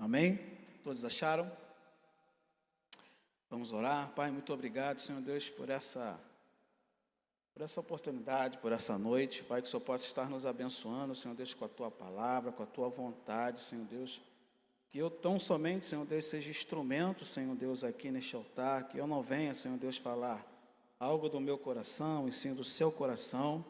Amém? Todos acharam? Vamos orar. Pai, muito obrigado, Senhor Deus, por essa oportunidade, por essa noite. Pai, que o Senhor possa estar nos abençoando, Senhor Deus, com a Tua palavra, com a Tua vontade, Senhor Deus. Que eu tão somente, Senhor Deus, seja instrumento, Senhor Deus, aqui neste altar. Que eu não venha, Senhor Deus, falar algo do meu coração, e sim do seu coração.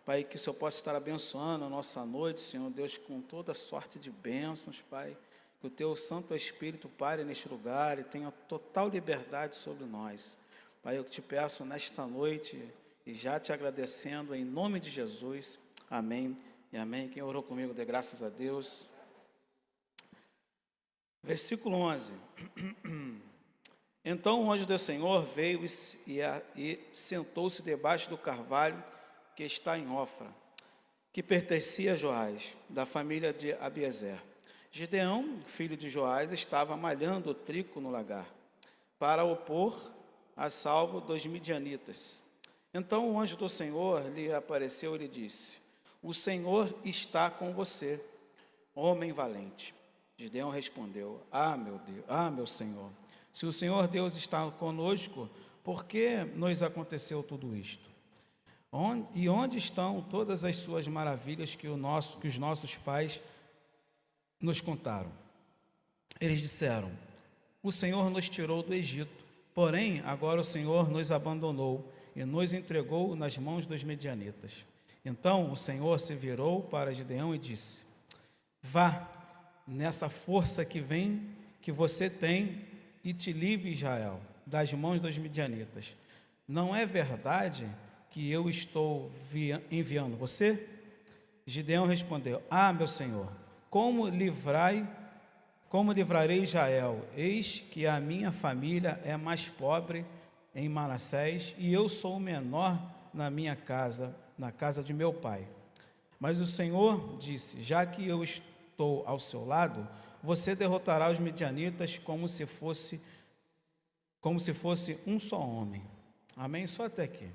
Pai, que o Senhor possa estar abençoando a nossa noite, Senhor Deus, com toda sorte de bênçãos, Pai. Que o Teu Santo Espírito pare neste lugar e tenha total liberdade sobre nós. Pai, eu te peço nesta noite, e já te agradecendo, em nome de Jesus. Amém e amém. Quem orou comigo, dê graças a Deus. Versículo 11. Então o anjo do Senhor veio e sentou-se debaixo do carvalho que está em Ofra, que pertencia a Joás, da família de Abiezer. Gideão, filho de Joás, estava malhando o trigo no lagar, para opor a salvo dos midianitas. Então o anjo do Senhor lhe apareceu e lhe disse: O Senhor está com você, homem valente. Gideão respondeu: meu Deus, meu Senhor, se o Senhor Deus está conosco, por que nos aconteceu tudo isto? Onde estão todas as suas maravilhas que os nossos pais nos contaram? Eles disseram: O Senhor nos tirou do Egito, porém agora o Senhor nos abandonou e nos entregou nas mãos dos medianitas. Então o Senhor se virou para Gideão e disse: Vá nessa força que você tem e te livre, Israel, das mãos dos midianitas. Não é verdade que eu estou enviando você? Gideão respondeu: meu Senhor, como livrarei Israel? Eis que a minha família é mais pobre em Manassés, e eu sou o menor na minha casa, na casa de meu pai. Mas o Senhor disse: já que eu estou ao seu lado, você derrotará os midianitas como se fosse um só homem. Amém? Só até aqui.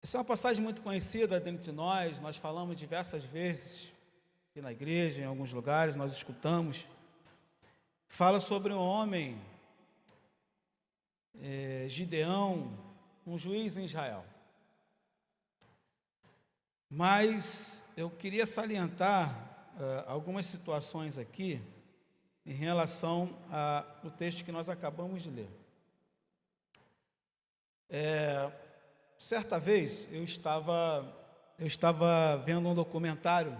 Essa é uma passagem muito conhecida dentre nós falamos diversas vezes aqui na igreja, em alguns lugares, nós escutamos. Fala sobre um homem, Gideão, um juiz em Israel. Mas eu queria salientar algumas situações aqui em relação ao texto que nós acabamos de ler. Certa vez eu estava vendo um documentário,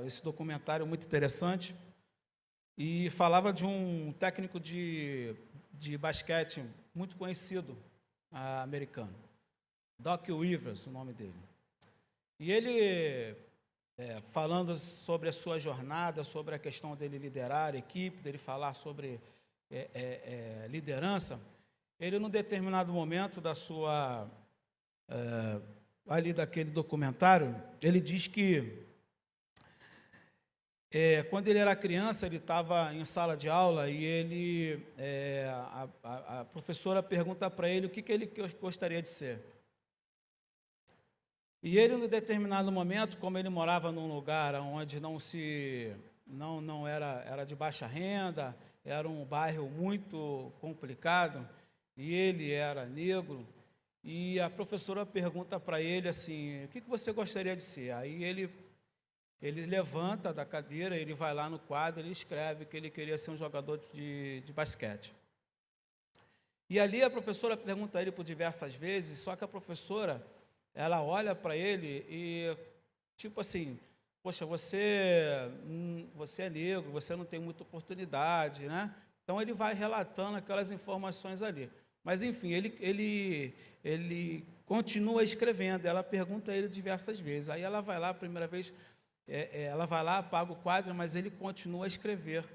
esse documentário muito interessante, e falava de um técnico de basquete muito conhecido, americano, Doc Rivers, o nome dele. E ele, falando sobre a sua jornada, sobre a questão dele liderar a equipe, dele falar sobre liderança, ele, num determinado momento da sua ali daquele documentário, ele diz que quando ele era criança, ele estava em sala de aula e ele, a professora pergunta para ele o que ele gostaria de ser. E ele, em determinado momento, como ele morava num lugar onde não era de baixa renda, era um bairro muito complicado, e ele era negro, e a professora pergunta para ele assim: o que você gostaria de ser? Aí ele levanta da cadeira, ele vai lá no quadro, ele escreve que ele queria ser um jogador de basquete. E ali a professora pergunta a ele por diversas vezes, só que a professora, ela olha para ele e, tipo assim: poxa, você é negro, você não tem muita oportunidade, né? Então ele vai relatando aquelas informações ali. Mas enfim, ele continua escrevendo. Ela pergunta a ele diversas vezes. Aí ela vai lá, a primeira vez, ela vai lá, apaga o quadro, mas ele continua a escrever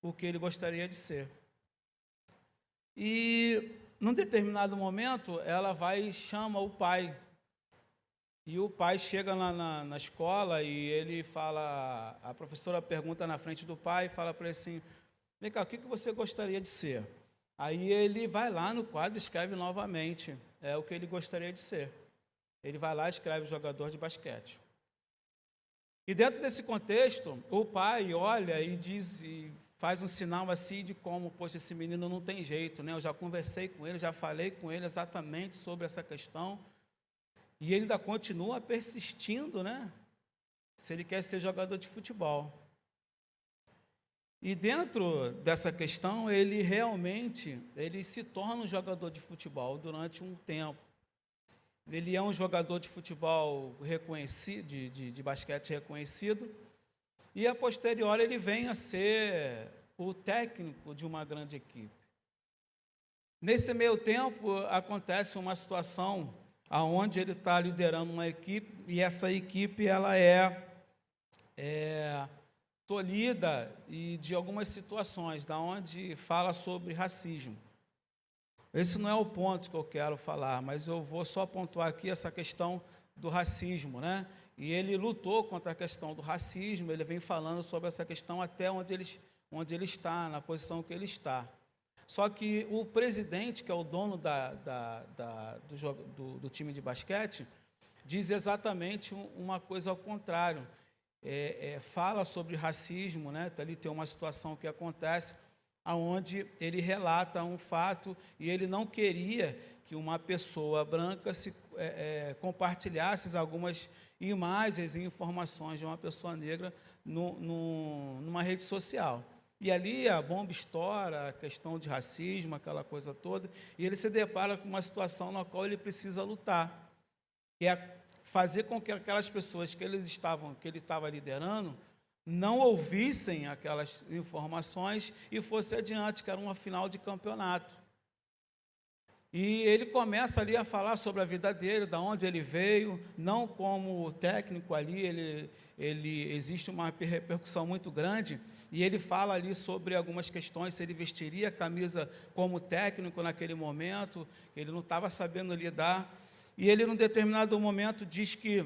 o que ele gostaria de ser. E, num determinado momento, ela vai e chama o pai. E o pai chega lá na escola e ele fala, a professora pergunta na frente do pai e fala para ele assim: vem cá, o que você gostaria de ser? Aí ele vai lá no quadro e escreve novamente o que ele gostaria de ser. Ele vai lá e escreve jogador de basquete. E dentro desse contexto, o pai olha e diz, e faz um sinal assim de como, poxa, esse menino não tem jeito, né? Eu já conversei com ele, já falei com ele exatamente sobre essa questão, e ele ainda continua persistindo, né? Se ele quer ser jogador de futebol. E dentro dessa questão, ele realmente, ele se torna um jogador de futebol durante um tempo. Ele é um jogador de futebol reconhecido, de basquete reconhecido, e a posteriori ele vem a ser o técnico de uma grande equipe. Nesse meio tempo, acontece uma situação onde ele está liderando uma equipe, e essa equipe ela é tolhida e de algumas situações, da onde fala sobre racismo. Esse não é o ponto que eu quero falar, mas eu vou só pontuar aqui essa questão do racismo, né? E ele lutou contra a questão do racismo, ele vem falando sobre essa questão até onde ele está, na posição que ele está. Só que o presidente, que é o dono do time de basquete, diz exatamente uma coisa ao contrário. Fala sobre racismo, né? Ali tem uma situação que acontece, onde ele relata um fato, e ele não queria que uma pessoa branca compartilhasse algumas imagens e informações de uma pessoa negra numa rede social. E ali a bomba estoura, a questão de racismo, aquela coisa toda, e ele se depara com uma situação na qual ele precisa lutar, que é fazer com que aquelas pessoas que ele estava liderando não ouvissem aquelas informações e fosse adiante, que era uma final de campeonato. E ele começa ali a falar sobre a vida dele, da onde ele veio, não como técnico ali, existe uma repercussão muito grande, e ele fala ali sobre algumas questões, se ele vestiria a camisa como técnico naquele momento, ele não estava sabendo lidar, e ele, num determinado momento, diz que,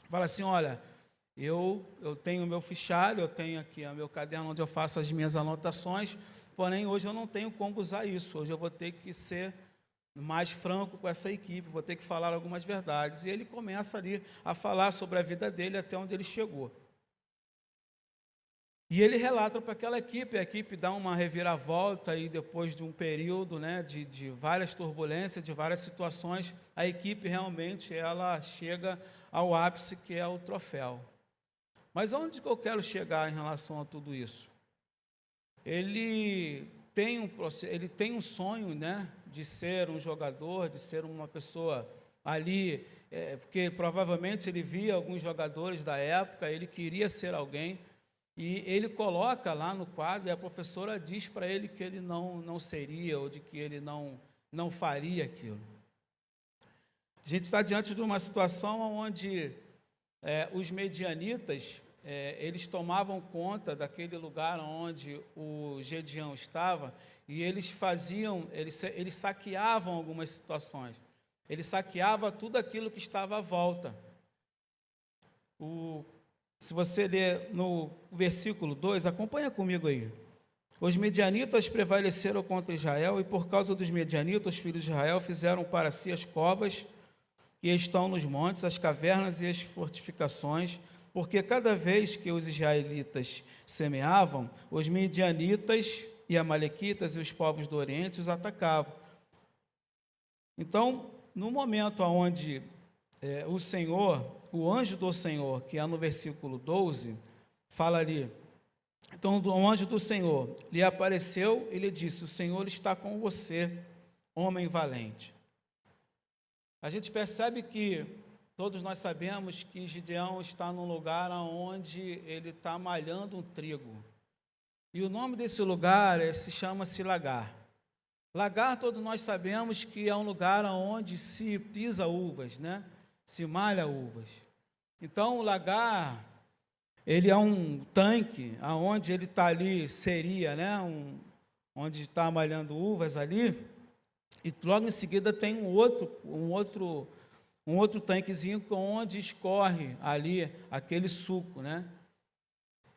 fala assim, olha, eu tenho o meu fichário, eu tenho aqui o meu caderno onde eu faço as minhas anotações, porém, hoje eu não tenho como usar isso, hoje eu vou ter que ser mais franco com essa equipe, vou ter que falar algumas verdades. E ele começa ali a falar sobre a vida dele até onde ele chegou. E ele relata para aquela equipe, a equipe dá uma reviravolta e depois de um período, né, de várias turbulências, de várias situações, a equipe realmente ela chega ao ápice, que é o troféu. Mas onde que eu quero chegar em relação a tudo isso? Ele tem um sonho, né, de ser um jogador, de ser uma pessoa ali, porque provavelmente ele via alguns jogadores da época, ele queria ser alguém, e ele coloca lá no quadro, e a professora diz para ele que ele não seria, ou de que ele não faria aquilo. A gente está diante de uma situação onde os medianitas, eles tomavam conta daquele lugar onde o Gedeão estava, e eles saqueavam algumas situações, eles saqueavam tudo aquilo que estava à volta. Se você ler no versículo 2, acompanha comigo aí. Os medianitas prevaleceram contra Israel, e por causa dos medianitas, os filhos de Israel fizeram para si as covas que estão nos montes, as cavernas e as fortificações, porque cada vez que os israelitas semeavam, os medianitas e amalequitas e os povos do Oriente os atacavam. Então, no momento onde o anjo do Senhor, que é no versículo 12, fala ali, então o anjo do Senhor lhe apareceu e lhe disse, o Senhor está com você, homem valente. A gente percebe que, todos nós sabemos que Gideão está num lugar onde ele está malhando um trigo. E o nome desse lugar se chama Lagar. Lagar, todos nós sabemos que é um lugar onde se pisa uvas, né? Se malha uvas. Então, o lagar, ele é um tanque, onde ele está ali, seria, né? Onde está malhando uvas ali, e logo em seguida tem um outro tanquezinho onde escorre ali aquele suco, né?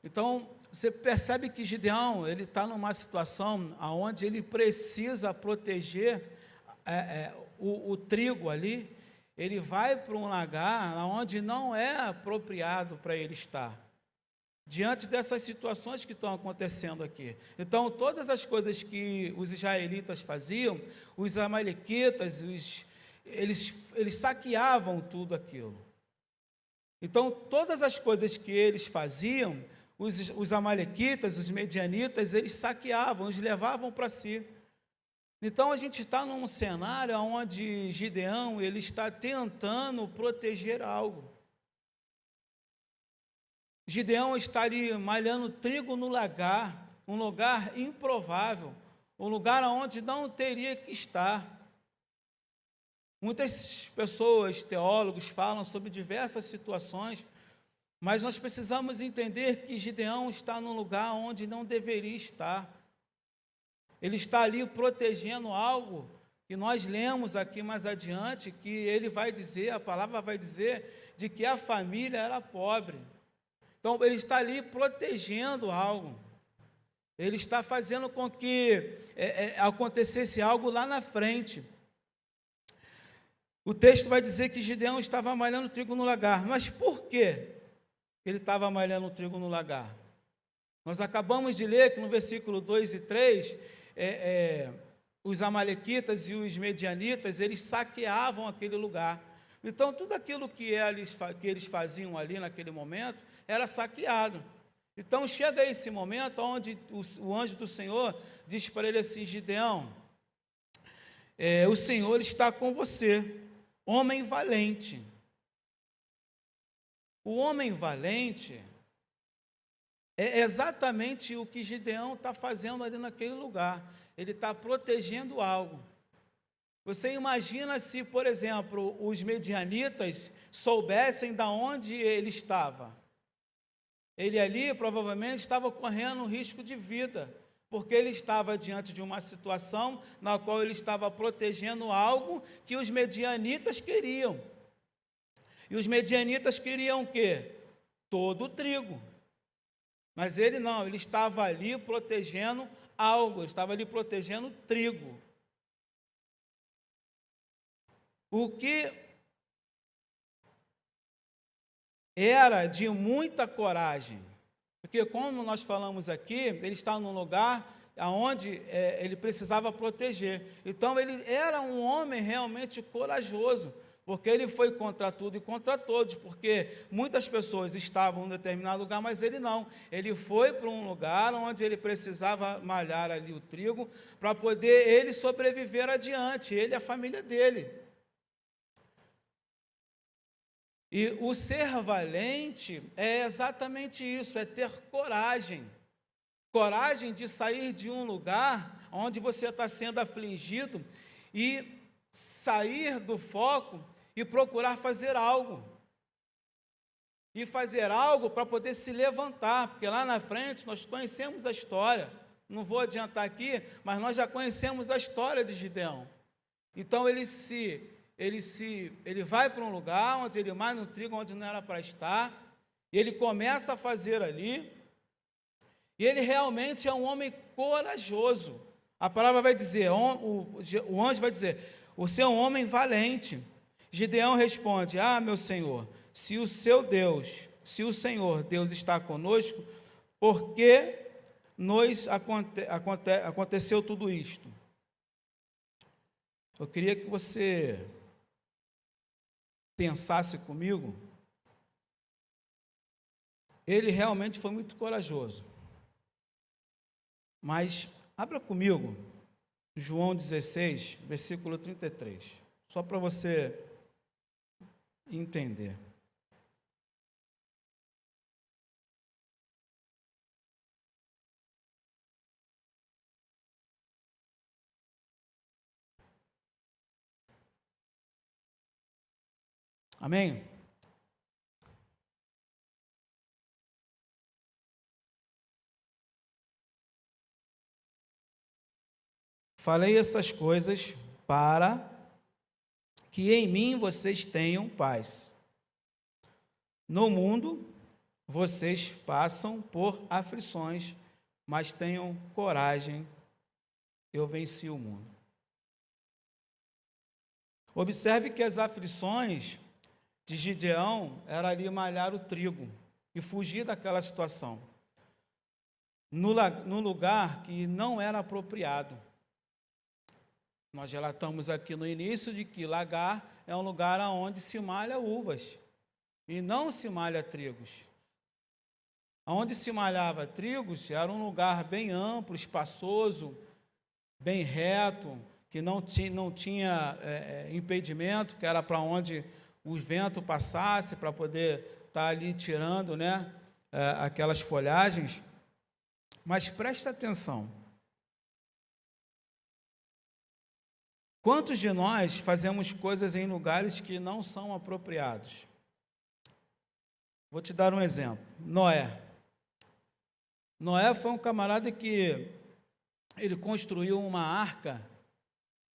Então, você percebe que Gideão, ele está numa situação onde ele precisa proteger o trigo ali, ele vai para um lugar onde não é apropriado para ele estar, diante dessas situações que estão acontecendo aqui. Então, todas as coisas que os israelitas faziam, os amalequitas, eles saqueavam tudo aquilo. Então, todas as coisas que eles faziam, os amalequitas, os medianitas, eles saqueavam, eles levavam para si. Então, a gente está num cenário onde Gideão ele está tentando proteger algo. Gideão está ali malhando trigo no lagar, um lugar improvável, um lugar onde não teria que estar. Muitas pessoas, teólogos, falam sobre diversas situações, mas nós precisamos entender que Gideão está num lugar onde não deveria estar. Ele está ali protegendo algo que nós lemos aqui mais adiante, que ele vai dizer, a palavra vai dizer, de que a família era pobre. Então, ele está ali protegendo algo. Ele está fazendo com que acontecesse algo lá na frente. O texto vai dizer que Gideão estava malhando trigo no lagar. Mas por quê ele estava malhando trigo no lagar? Nós acabamos de ler que no versículo 2 e 3, os amalequitas e os medianitas, eles saqueavam aquele lugar. Então, tudo aquilo que eles faziam ali naquele momento, era saqueado. Então, chega esse momento onde o anjo do Senhor diz para ele assim: Gideão, o Senhor está com você, homem valente. O homem valente é exatamente o que Gideão está fazendo ali naquele lugar. Ele está protegendo algo. Você imagina se, por exemplo, os medianitas soubessem de onde ele estava. Ele ali provavelmente estava correndo um risco de vida, porque ele estava diante de uma situação na qual ele estava protegendo algo que os medianitas queriam. E os medianitas queriam o quê? Todo o trigo. Mas ele não, ele estava ali protegendo algo, ele estava ali protegendo trigo. O que era de muita coragem, porque como nós falamos aqui, ele estava num lugar onde ele precisava proteger. Então ele era um homem realmente corajoso, porque ele foi contra tudo e contra todos, porque muitas pessoas estavam em um determinado lugar, mas ele não. Ele foi para um lugar onde ele precisava malhar ali o trigo, para poder ele sobreviver adiante, ele e a família dele. E o ser valente é exatamente isso, é ter coragem. Coragem de sair de um lugar onde você está sendo afligido e sair do foco e procurar fazer algo. E fazer algo para poder se levantar, porque lá na frente nós conhecemos a história. Não vou adiantar aqui, mas nós já conhecemos a história de Gideão. Então ele vai para um lugar onde ele malha no trigo onde não era para estar, e ele começa a fazer ali, e ele realmente é um homem corajoso. A palavra vai dizer, o anjo vai dizer, você é um homem valente. Gideão responde: meu Senhor, se o Senhor Deus está conosco, por que nos aconteceu tudo isto? Eu queria que você pensasse comigo. Ele realmente foi muito corajoso. Mas abra comigo João 16, versículo 33, só para você entender. Amém? Falei essas coisas para que em mim vocês tenham paz. No mundo, vocês passam por aflições, mas tenham coragem, eu venci o mundo. Observe que as aflições de Gideão era ali malhar o trigo e fugir daquela situação, no lugar que não era apropriado. Nós relatamos aqui no início de que lagar é um lugar onde se malha uvas e não se malha trigos. Onde se malhava trigos era um lugar bem amplo, espaçoso, bem reto, que não tinha impedimento, que era para onde o vento passasse, para poder estar ali tirando, né, aquelas folhagens. Mas preste atenção. Quantos de nós fazemos coisas em lugares que não são apropriados? Vou te dar um exemplo. Noé. Noé foi um camarada que ele construiu uma arca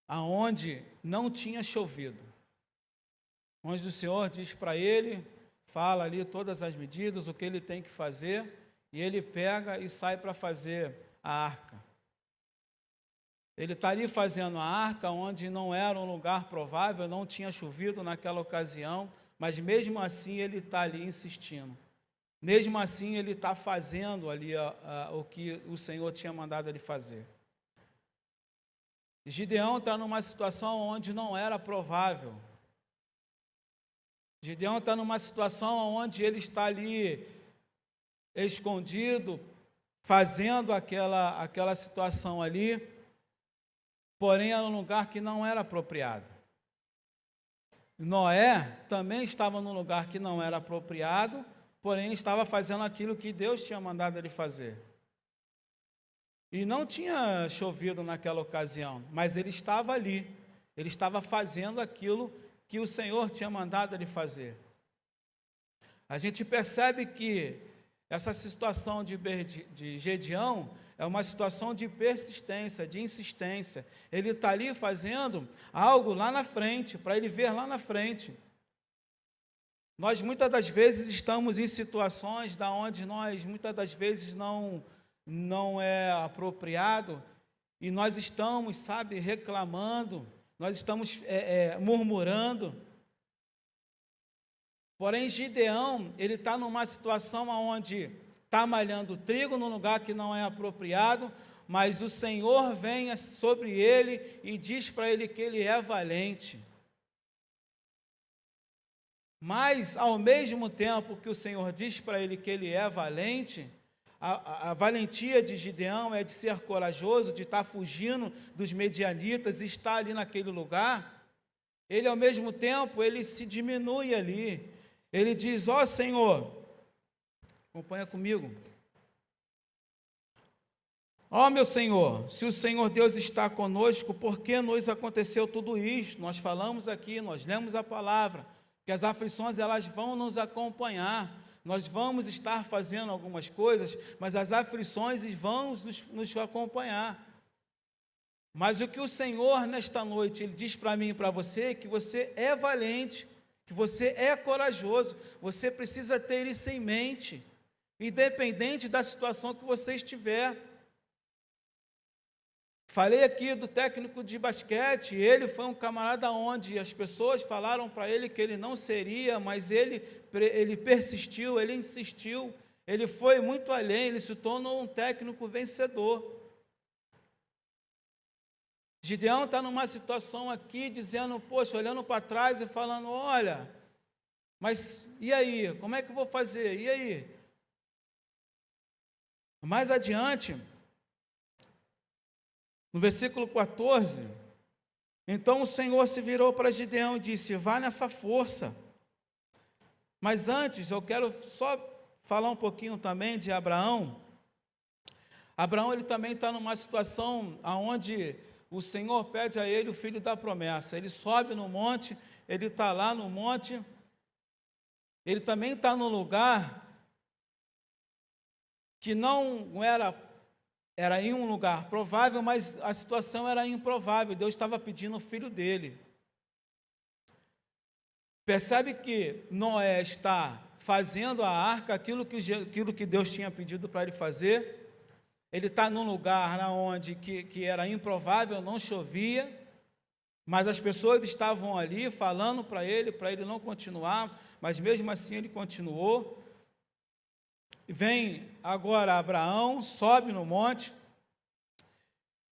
aonde não tinha chovido. Onde o Senhor diz para ele, fala ali todas as medidas, o que ele tem que fazer, e ele pega e sai para fazer a arca. Ele está ali fazendo a arca, onde não era um lugar provável, não tinha chovido naquela ocasião, mas mesmo assim ele está ali insistindo. Mesmo assim ele está fazendo ali o que o Senhor tinha mandado ele fazer. Gideão está numa situação onde não era provável. Gideão está numa situação onde ele está ali escondido, fazendo aquela situação ali, porém era um lugar que não era apropriado. Noé também estava num lugar que não era apropriado, porém ele estava fazendo aquilo que Deus tinha mandado ele fazer. E não tinha chovido naquela ocasião, mas ele estava ali, ele estava fazendo aquilo que o Senhor tinha mandado ele fazer. A gente percebe que essa situação de Gideão é uma situação de persistência, de insistência. Ele está ali fazendo algo lá na frente, para ele ver lá na frente. Nós muitas das vezes estamos em situações onde nós muitas das vezes não é apropriado, e nós estamos, sabe, reclamando, nós estamos murmurando. Porém, Gideão, ele está numa situação onde está malhando trigo num lugar que não é apropriado, mas o Senhor vem sobre ele e diz para ele que ele é valente. Mas, ao mesmo tempo que o Senhor diz para ele que ele é valente, a valentia de Gideão é de ser corajoso, de estar fugindo dos medianitas e estar ali naquele lugar. Ele, ao mesmo tempo, ele se diminui ali. Ele diz: ó Senhor, acompanha comigo. Ó meu Senhor, se o Senhor Deus está conosco, por que nos aconteceu tudo isto? Nós falamos aqui, nós lemos a palavra, que as aflições elas vão nos acompanhar. Nós vamos estar fazendo algumas coisas, mas as aflições vão nos acompanhar. Mas o que o Senhor, nesta noite, Ele diz para mim e para você, que você é valente, que você é corajoso, você precisa ter isso em mente, independente da situação que você estiver. Falei aqui do técnico de basquete, ele foi um camarada onde as pessoas falaram para ele que ele não seria, mas ele persistiu, ele insistiu, ele foi muito além, ele se tornou um técnico vencedor. Gideão está numa situação aqui, dizendo, poxa, olhando para trás e falando, olha, mas e aí, como é que eu vou fazer? E aí? Mais adiante, no versículo 14, então o Senhor se virou para Gideão e disse, vá nessa força. Mas antes, eu quero só falar um pouquinho também de Abraão. Abraão, ele também está numa situação onde o Senhor pede a ele o filho da promessa. Ele sobe no monte, ele está lá no monte, ele também está num lugar que não era em um lugar provável, mas a situação era improvável. Deus estava pedindo o filho dele. Percebe que Noé está fazendo a arca, aquilo que Deus tinha pedido para ele fazer. Ele está num lugar onde que era improvável, não chovia, Mas as pessoas estavam ali falando para ele não continuar, mas mesmo assim ele continuou. Vem agora Abraão, sobe no monte,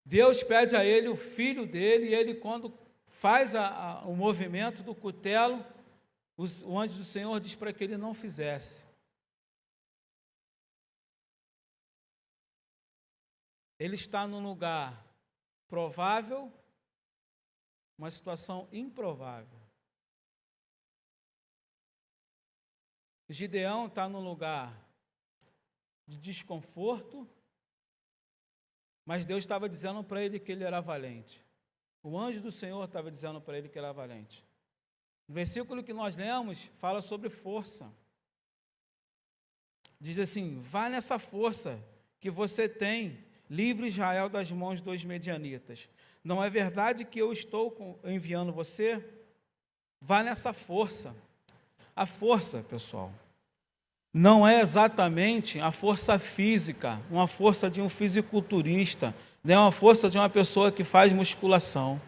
Deus pede a ele o filho dele, e ele, quando faz o movimento do cutelo, o anjo do Senhor diz para que ele não fizesse. Ele está num lugar provável, uma situação improvável. Gideão está num lugar de desconforto, mas Deus estava dizendo para ele que ele era valente. O anjo do Senhor estava dizendo para ele que ele era valente. No versículo que nós lemos, fala sobre força. Diz assim: vá nessa força que você tem, livre Israel das mãos dos medianitas. Não é verdade que eu estou enviando você? Vá nessa força. A força, pessoal, não é exatamente a força física, uma força de um fisiculturista, não é uma força de uma pessoa que faz musculação.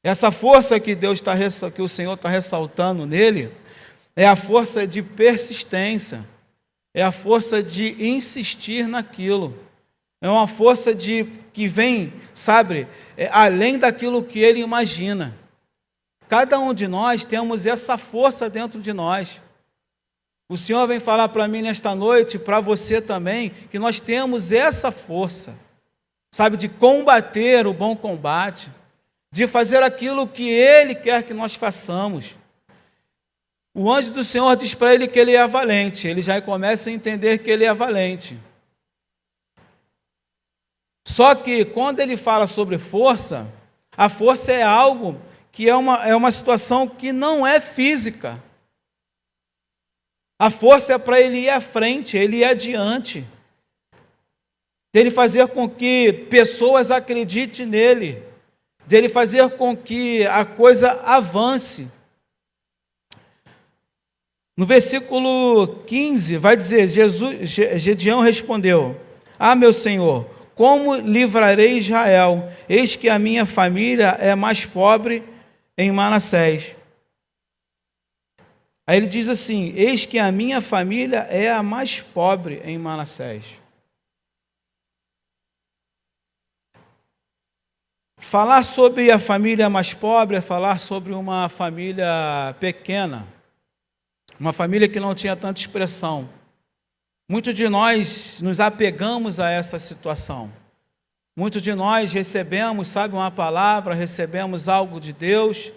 Essa força que que o Senhor está ressaltando nele, é a força de persistência, é a força de insistir naquilo, é uma força que vem, sabe, além daquilo que ele imagina. Cada um de nós temos essa força dentro de nós. O Senhor vem falar para mim nesta noite, para você também, que nós temos essa força, sabe, de combater o bom combate, de fazer aquilo que Ele quer que nós façamos. O anjo do Senhor diz para ele que ele é valente, ele já começa a entender que ele é valente. Só que quando ele fala sobre força, a força é algo que é uma situação que não é física. A força é para ele ir à frente, ele ir adiante. Dele fazer com que pessoas acreditem nele. Dele fazer com que a coisa avance. No versículo 15 vai dizer, Gideão respondeu: ah, meu Senhor, como livrarei Israel? Eis que a minha família é mais pobre em Manassés. Aí ele diz assim: eis que a minha família é a mais pobre em Manassés. Falar sobre a família mais pobre é falar sobre uma família pequena, uma família que não tinha tanta expressão. Muitos de nós nos apegamos a essa situação. Muitos de nós recebemos, sabe, uma palavra, recebemos algo de Deus,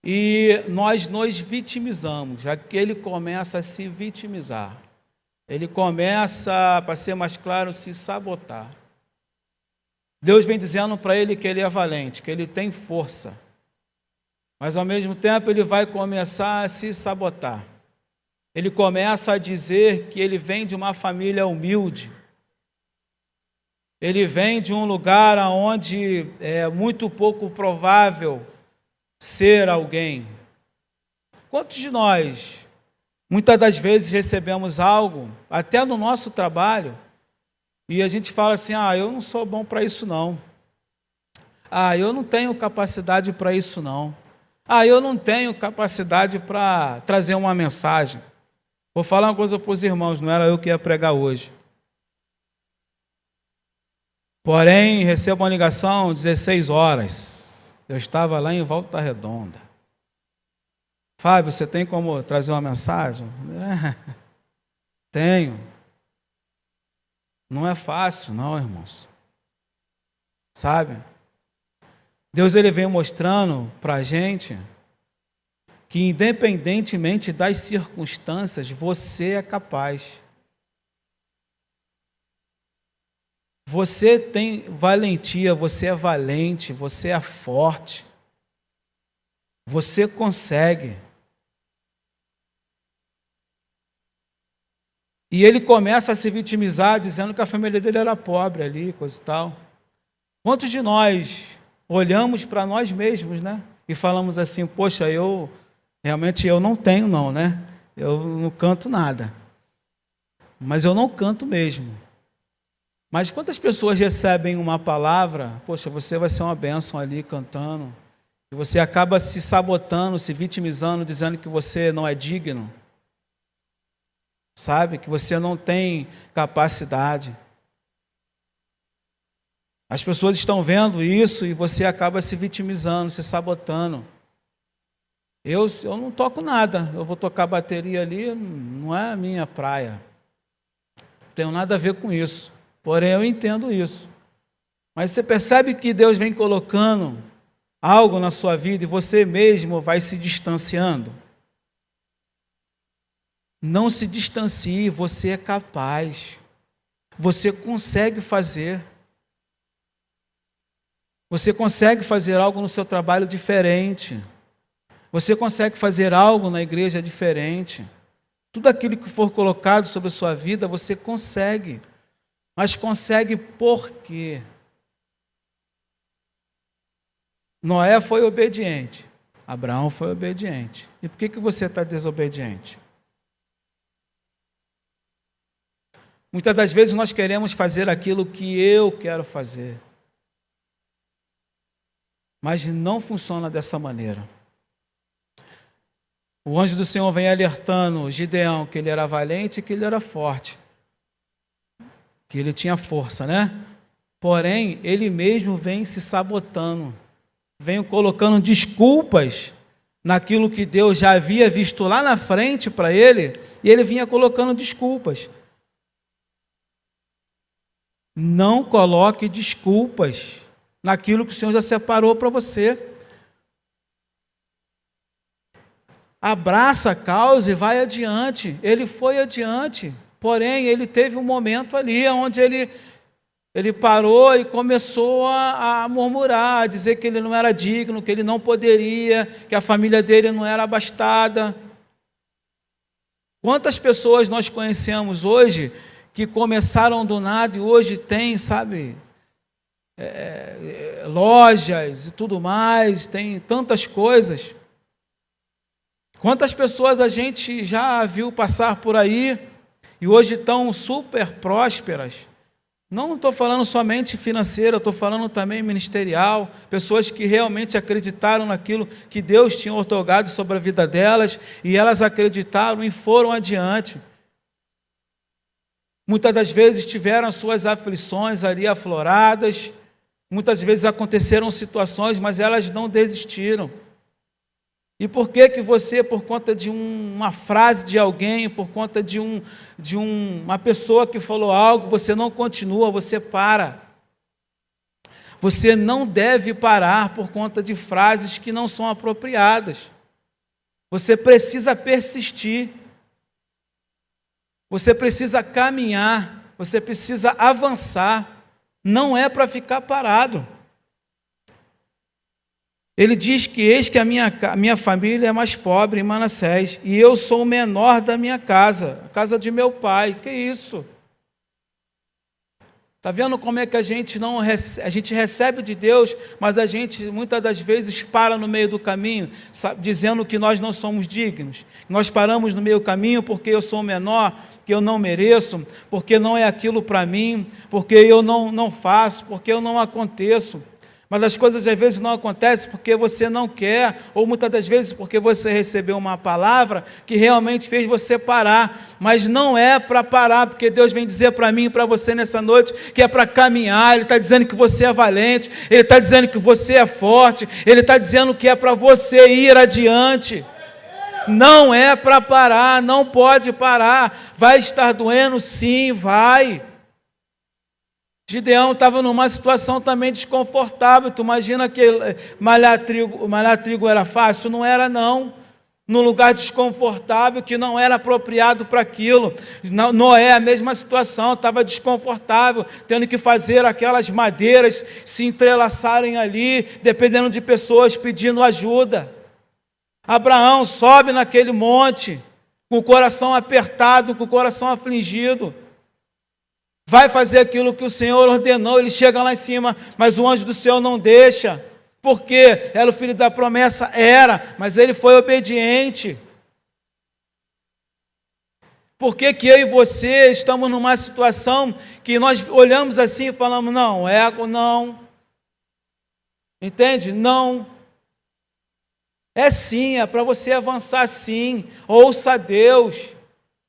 e nós nos vitimizamos. Aqui ele começa a se vitimizar. Ele começa, para ser mais claro, a se sabotar. Deus vem dizendo para ele que ele é valente, que ele tem força. Mas ao mesmo tempo ele vai começar a se sabotar. Ele começa a dizer que ele vem de uma família humilde. Ele vem de um lugar onde é muito pouco provável ser alguém. Quantos de nós, muitas das vezes, recebemos algo, até no nosso trabalho, e a gente fala assim: ah, eu não sou bom para isso não. Ah, eu não tenho capacidade para isso não. Ah, eu não tenho capacidade para trazer uma mensagem. Vou falar uma coisa para os irmãos, não era eu que ia pregar hoje. Porém, recebo uma ligação, 16 horas. Eu estava lá em Volta Redonda. Fábio, você tem como trazer uma mensagem? Tenho. Não é fácil, não, irmãos. Sabe? Deus ele vem mostrando para a gente que, independentemente das circunstâncias, você é capaz. Você tem valentia, você é valente, você é forte. Você consegue. E ele começa a se vitimizar, dizendo que a família dele era pobre ali, coisa e tal. Quantos de nós olhamos para nós mesmos, né? E falamos assim: poxa, realmente eu não tenho não, né? Eu não canto nada. Mas eu não canto mesmo. Mas quantas pessoas recebem uma palavra: poxa, você vai ser uma bênção ali cantando, que você acaba se sabotando, se vitimizando, dizendo que você não é digno, sabe? Que você não tem capacidade. As pessoas estão vendo isso e você acaba se vitimizando, se sabotando. Eu não toco nada, eu vou tocar bateria ali, não é a minha praia. Não tenho nada a ver com isso, porém eu entendo isso. Mas você percebe que Deus vem colocando algo na sua vida e você mesmo vai se distanciando? Não se distancie, você é capaz. Você consegue fazer. Você consegue fazer algo no seu trabalho diferente. Você consegue fazer algo na igreja diferente. Tudo aquilo que for colocado sobre a sua vida, você consegue. Mas consegue por quê? Noé foi obediente. Abraão foi obediente. E por que você está desobediente? Muitas das vezes nós queremos fazer aquilo que eu quero fazer. Mas não funciona dessa maneira. O anjo do Senhor vem alertando Gideão que ele era valente e que ele era forte. Que ele tinha força, né? Porém, ele mesmo vem se sabotando. Vem colocando desculpas naquilo que Deus já havia visto lá na frente para ele. E ele vinha colocando desculpas. Não coloque desculpas naquilo que o Senhor já separou para você. Abraça a causa e vai adiante. Ele foi adiante, porém ele teve um momento ali onde ele parou e começou a murmurar, a dizer que ele não era digno, que ele não poderia, que a família dele não era abastada. Quantas pessoas nós conhecemos hoje que começaram do nada e hoje tem, sabe, lojas e tudo mais, tem tantas coisas. Quantas pessoas a gente já viu passar por aí e hoje estão super prósperas? Não estou falando somente financeira, estou falando também ministerial, pessoas que realmente acreditaram naquilo que Deus tinha outorgado sobre a vida delas e elas acreditaram e foram adiante. Muitas das vezes tiveram suas aflições ali afloradas, muitas vezes aconteceram situações, mas elas não desistiram. E por que você, por conta de uma frase de alguém, por conta de uma pessoa que falou algo, você não continua, você para? Você não deve parar por conta de frases que não são apropriadas. Você precisa persistir. Você precisa caminhar. Você precisa avançar. Não é para ficar parado. Ele diz que eis que a minha família é mais pobre em Manassés, e eu sou o menor da minha casa, a casa de meu pai. Que isso? Está vendo como é que a gente recebe de Deus, mas a gente muitas das vezes para no meio do caminho, dizendo que nós não somos dignos. Nós paramos no meio do caminho porque eu sou o menor, porque eu não mereço, porque não é aquilo para mim, porque eu não faço, porque eu não aconteço. Mas as coisas às vezes não acontecem porque você não quer, ou muitas das vezes porque você recebeu uma palavra que realmente fez você parar. Mas não é para parar, porque Deus vem dizer para mim e para você nessa noite que é para caminhar. Ele está dizendo que você é valente, Ele está dizendo que você é forte, Ele está dizendo que é para você ir adiante. Não é para parar, não pode parar. Vai estar doendo? Sim, vai. Gideão estava numa situação também desconfortável. Tu imagina que malhar trigo era fácil? Não era, não. Num lugar desconfortável que não era apropriado para aquilo. Noé, a mesma situação, estava desconfortável, tendo que fazer aquelas madeiras se entrelaçarem ali, dependendo de pessoas pedindo ajuda. Abraão sobe naquele monte, com o coração apertado, com o coração afligido. Vai fazer aquilo que o Senhor ordenou, ele chega lá em cima, mas o anjo do Senhor não deixa. Por quê? Era o filho da promessa? Era, mas ele foi obediente. Por que eu e você estamos numa situação que nós olhamos assim e falamos, não, ego, não. Entende? Não. É sim, é para você avançar sim. Ouça a Deus.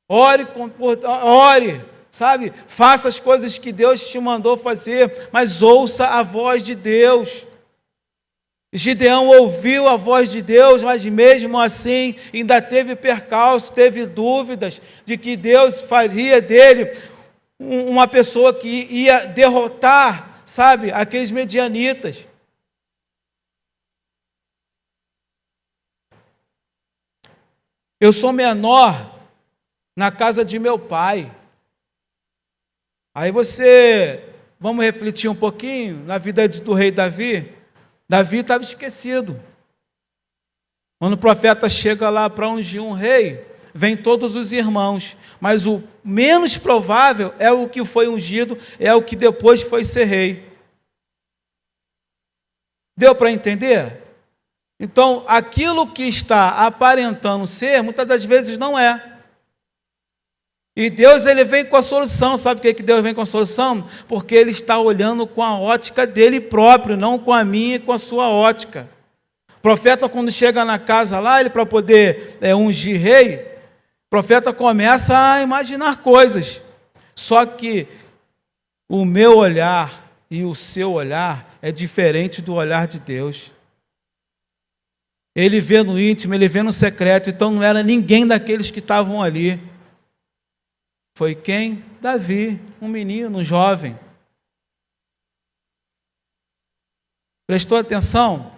Ore, sabe? Faça as coisas que Deus te mandou fazer, mas ouça a voz de Deus. Gideão ouviu a voz de Deus, mas mesmo assim ainda teve percalço, teve dúvidas de que Deus faria dele uma pessoa que ia derrotar, sabe, aqueles medianitas. Eu sou menor na casa de meu pai. Aí vamos refletir um pouquinho na vida do rei Davi. Davi estava esquecido. Quando o profeta chega lá para ungir um rei, vem todos os irmãos, mas o menos provável é o que foi ungido, é o que depois foi ser rei. Deu para entender? Então, aquilo que está aparentando ser, muitas das vezes não é. E Deus, ele vem com a solução. Sabe por que Deus vem com a solução? Porque ele está olhando com a ótica dele próprio, não com a minha e com a sua ótica. O profeta, quando chega na casa lá, ele para poder ungir rei, o profeta começa a imaginar coisas. Só que o meu olhar e o seu olhar é diferente do olhar de Deus. Ele vê no íntimo, ele vê no secreto, então não era ninguém daqueles que estavam ali. Foi quem? Davi, um menino, um jovem. Prestou atenção?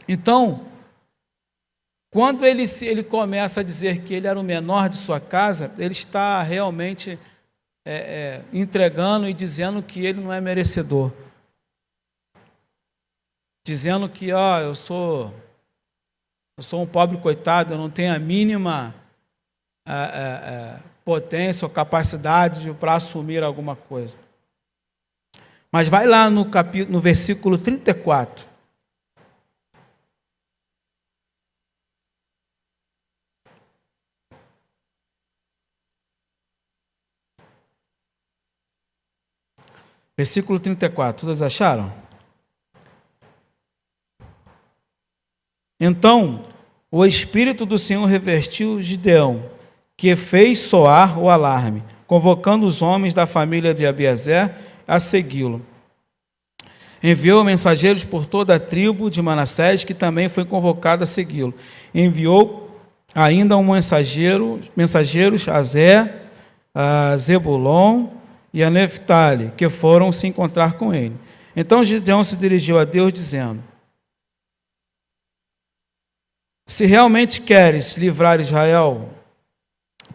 Então, quando ele começa a dizer que ele era o menor de sua casa, ele está realmente entregando e dizendo que ele não é merecedor. Dizendo que, eu sou um pobre coitado, eu não tenho a mínima potência ou capacidade para assumir alguma coisa. Mas vai lá no versículo 34. Versículo 34, todos acharam? Então, o Espírito do Senhor revestiu Gideão, que fez soar o alarme, convocando os homens da família de Abiezer a segui-lo. Enviou mensageiros por toda a tribo de Manassés, que também foi convocada a segui-lo. Enviou ainda mensageiros a Zé, a Zebulon e a Neftali, que foram se encontrar com ele. Então Gideão se dirigiu a Deus, dizendo: se realmente queres livrar Israel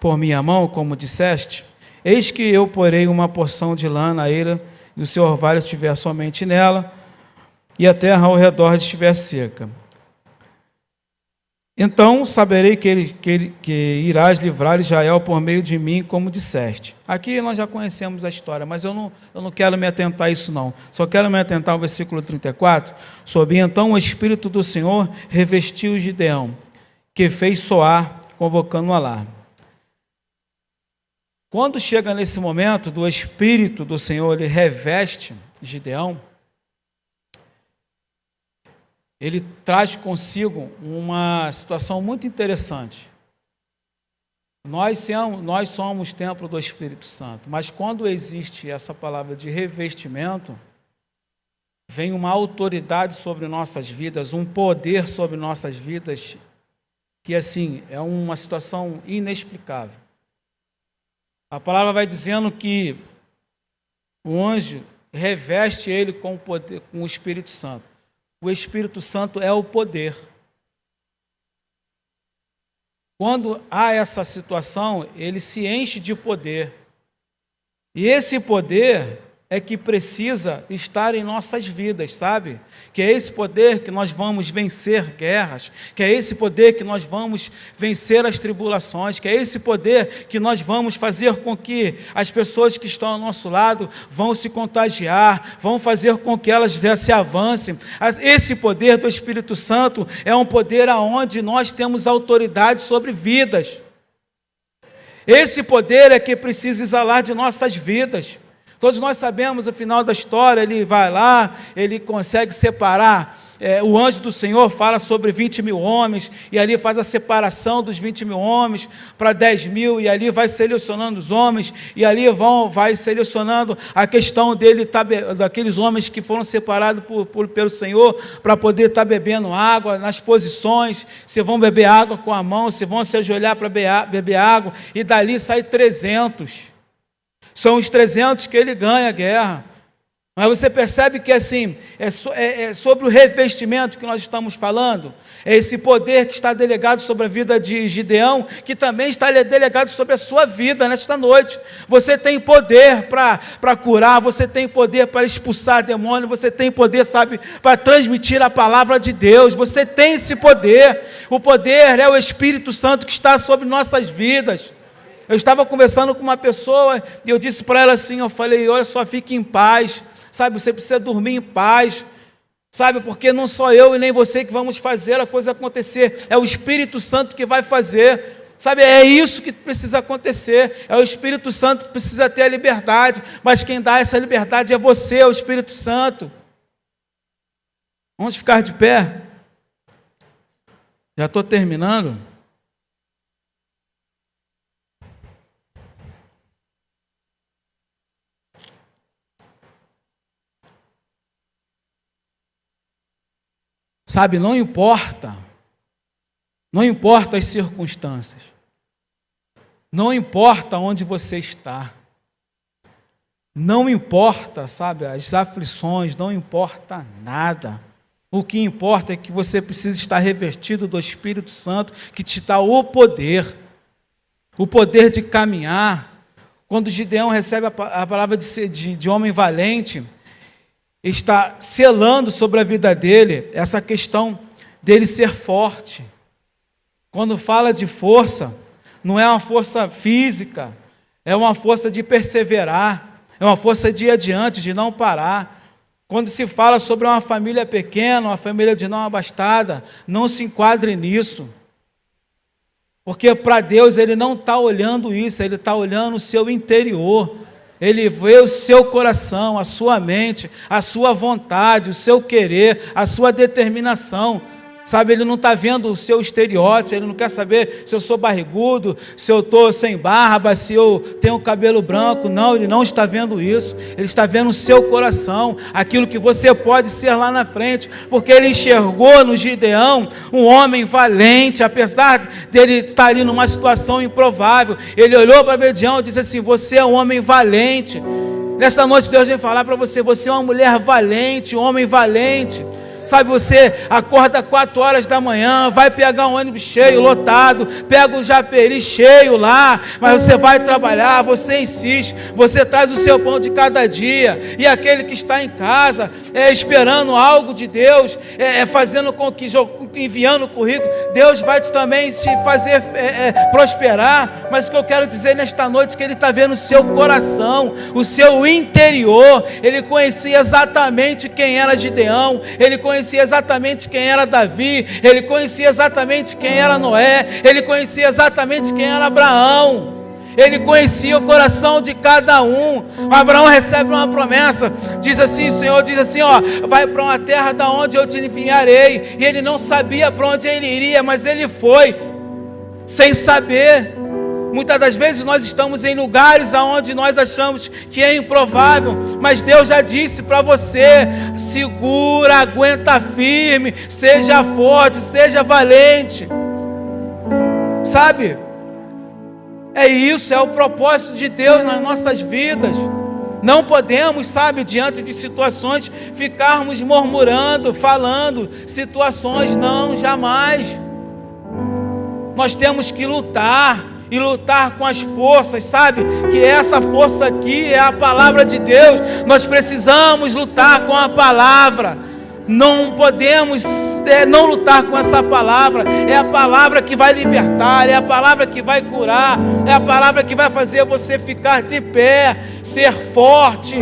por minha mão, como disseste, eis que eu porei uma porção de lã na eira, e o seu orvalho estiver somente nela, e a terra ao redor estiver seca. Então saberei que irás livrar Israel por meio de mim, como disseste. Aqui nós já conhecemos a história, mas eu não quero me atentar a isso não. Só quero me atentar ao versículo 34, sobre então o Espírito do Senhor revestiu Gideão, que fez soar, convocando o alarme. Quando chega nesse momento do Espírito do Senhor, ele reveste Gideão, ele traz consigo uma situação muito interessante. Nós somos templo do Espírito Santo, mas quando existe essa palavra de revestimento, vem uma autoridade sobre nossas vidas, um poder sobre nossas vidas, que assim, é uma situação inexplicável. A palavra vai dizendo que o anjo reveste ele com o poder, com o Espírito Santo. O Espírito Santo é o poder. Quando há essa situação, ele se enche de poder. E esse poder é que precisa estar em nossas vidas, sabe? Que é esse poder que nós vamos vencer guerras, que é esse poder que nós vamos vencer as tribulações, que é esse poder que nós vamos fazer com que as pessoas que estão ao nosso lado vão se contagiar, vão fazer com que elas se avancem. Esse poder do Espírito Santo é um poder aonde nós temos autoridade sobre vidas. Esse poder é que precisa exalar de nossas vidas. Todos nós sabemos o final da história, ele vai lá, ele consegue separar o anjo do Senhor fala sobre 20 mil homens, e ali faz a separação dos 20 mil homens para 10 mil, e ali vai selecionando os homens, e ali vai selecionando a questão daqueles homens que foram separados pelo Senhor, para poder estar bebendo água, nas posições, se vão beber água com a mão, se vão se ajoelhar para beber água, e dali sai 300, são os 300 que ele ganha a guerra. Mas você percebe que assim, é sobre o revestimento que nós estamos falando, é esse poder que está delegado sobre a vida de Gideão, que também está delegado sobre a sua vida nesta noite. Você tem poder para curar, você tem poder para expulsar demônio, você tem poder, sabe, para transmitir a palavra de Deus, você tem esse poder. O poder é o Espírito Santo que está sobre nossas vidas. Eu estava conversando com uma pessoa, e eu disse para ela assim, eu falei, olha só, fique em paz, sabe, você precisa dormir em paz, sabe, porque não sou eu e nem você que vamos fazer a coisa acontecer, é o Espírito Santo que vai fazer, sabe, é isso que precisa acontecer, é o Espírito Santo que precisa ter a liberdade, mas quem dá essa liberdade é você, é o Espírito Santo. Vamos ficar de pé? Já estou terminando. Sabe, não importa as circunstâncias, não importa onde você está, não importa, sabe, as aflições, não importa nada. O que importa é que você precisa estar revestido do Espírito Santo, que te dá o poder de caminhar. Quando Gideão recebe a palavra de homem valente, está selando sobre a vida dele essa questão dele ser forte. Quando fala de força, não é uma força física, é uma força de perseverar, é uma força de ir adiante, de não parar. Quando se fala sobre uma família pequena, uma família de não abastada, não se enquadre nisso. Porque para Deus Ele não está olhando isso, Ele está olhando o seu interior. Ele vê o seu coração, a sua mente, a sua vontade, o seu querer, a sua determinação. Sabe, Ele não está vendo o seu estereótipo, Ele não quer saber se eu sou barrigudo, se eu estou sem barba, se eu tenho cabelo branco. Não, Ele não está vendo isso. Ele está vendo o seu coração, aquilo que você pode ser lá na frente, porque Ele enxergou no Gideão um homem valente, apesar dele estar ali numa situação improvável. Ele olhou para Gideão e disse assim, você é um homem valente. Nesta noite Deus vem falar para você, você é uma mulher valente, um homem valente. Sabe, você acorda 4 horas da manhã, vai pegar um ônibus cheio, lotado, pega o Japeri cheio lá, mas você vai trabalhar, você insiste, você traz o seu pão de cada dia, e aquele que está em casa, esperando algo de Deus, fazendo com que, enviando o currículo, Deus vai também te fazer prosperar. Mas o que eu quero dizer nesta noite é que Ele está vendo o seu coração, o seu interior. Ele conhecia exatamente quem era Gideão, Ele conhecia exatamente quem era Davi, Ele conhecia exatamente quem era Noé, Ele conhecia exatamente quem era Abraão. Ele conhecia o coração de cada um. Abraão recebe uma promessa, diz assim, o Senhor diz assim, vai para uma terra da onde eu te enviarei. E ele não sabia para onde ele iria, mas ele foi, sem saber. Muitas das vezes nós estamos em lugares onde nós achamos que é improvável, mas Deus já disse para você, segura, aguenta firme, seja forte, seja valente. Sabe? É isso, é o propósito de Deus nas nossas vidas. Não podemos, sabe, diante de situações, ficarmos murmurando, falando situações, não, jamais. Nós temos que lutar, e lutar com as forças, sabe, que essa força aqui é a palavra de Deus. Nós precisamos lutar com a palavra. Não podemos não lutar com essa palavra. É a palavra que vai libertar, é a palavra que vai curar, é a palavra que vai fazer você ficar de pé, ser forte.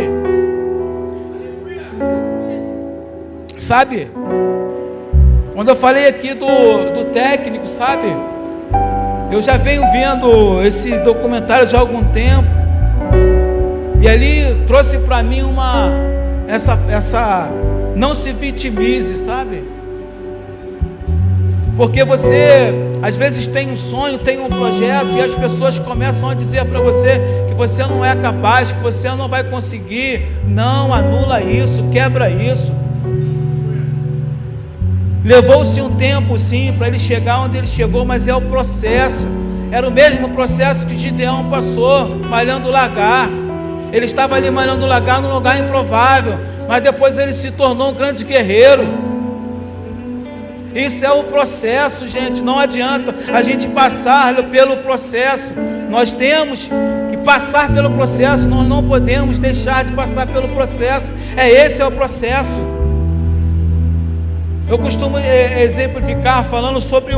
Sabe, quando eu falei aqui do técnico, sabe, eu já venho vendo esse documentário já há algum tempo, e ali trouxe para mim essa Não se vitimize, sabe? Porque você, às vezes, tem um sonho, tem um projeto, e as pessoas começam a dizer para você que você não é capaz, que você não vai conseguir. Não, anula isso, quebra isso. Levou-se um tempo, sim, para ele chegar onde ele chegou, mas é o processo. Era o mesmo processo que Gideão passou, malhando lagar. Ele estava ali malhando lagar num lugar improvável, mas depois ele se tornou um grande guerreiro. Isso é o processo, gente. Não adianta a gente passar pelo processo. Nós temos que passar pelo processo. Nós não podemos deixar de passar pelo processo. Esse é o processo. Eu costumo exemplificar falando sobre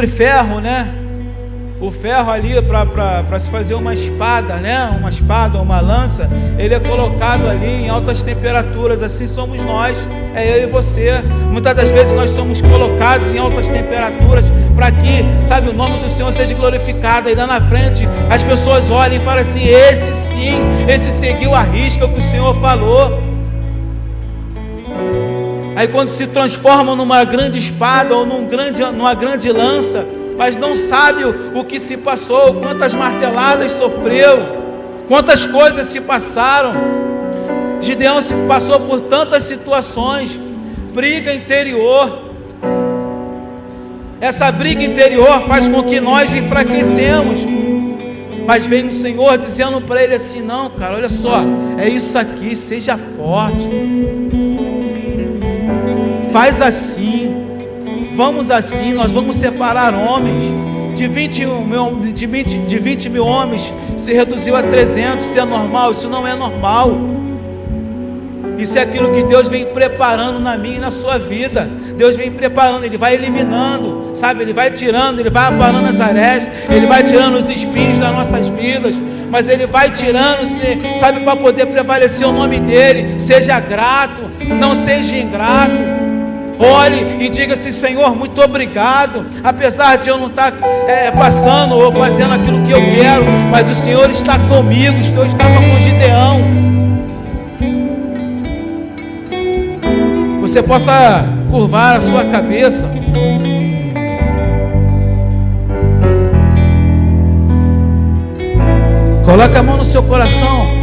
ferro, né? O ferro ali para se fazer uma espada, né? Uma espada, uma lança, ele é colocado ali em altas temperaturas. Assim somos nós, eu e você. Muitas das vezes nós somos colocados em altas temperaturas para que, sabe, o nome do Senhor seja glorificado. E lá na frente as pessoas olhem e falem assim: esse sim, esse seguiu a risca o que o Senhor falou. Aí quando se transformam numa grande espada ou numa grande lança, mas não sabe o que se passou, quantas marteladas sofreu, quantas coisas se passaram. Gideão se passou por tantas situações, briga interior. Essa briga interior faz com que nós enfraquecemos. Mas vem o Senhor dizendo para ele assim: não, cara, olha só, é isso aqui, seja forte. Faz assim, vamos assim, nós vamos separar homens. De 20 mil homens se reduziu a 300. Isso é normal? Isso não é normal. Isso é aquilo que Deus vem preparando na minha e na sua vida. Deus vem preparando, Ele vai eliminando, sabe? Ele vai tirando, Ele vai aparando as arestas, Ele vai tirando os espinhos das nossas vidas, mas Ele vai tirando, sabe, para poder prevalecer o nome dEle. Seja grato, não seja ingrato. Olhe e diga assim: Senhor, muito obrigado, apesar de eu não estar passando ou fazendo aquilo que eu quero, mas o Senhor está comigo. O Senhor estava com Gideão. Você possa curvar a sua cabeça. Coloque a mão no seu coração.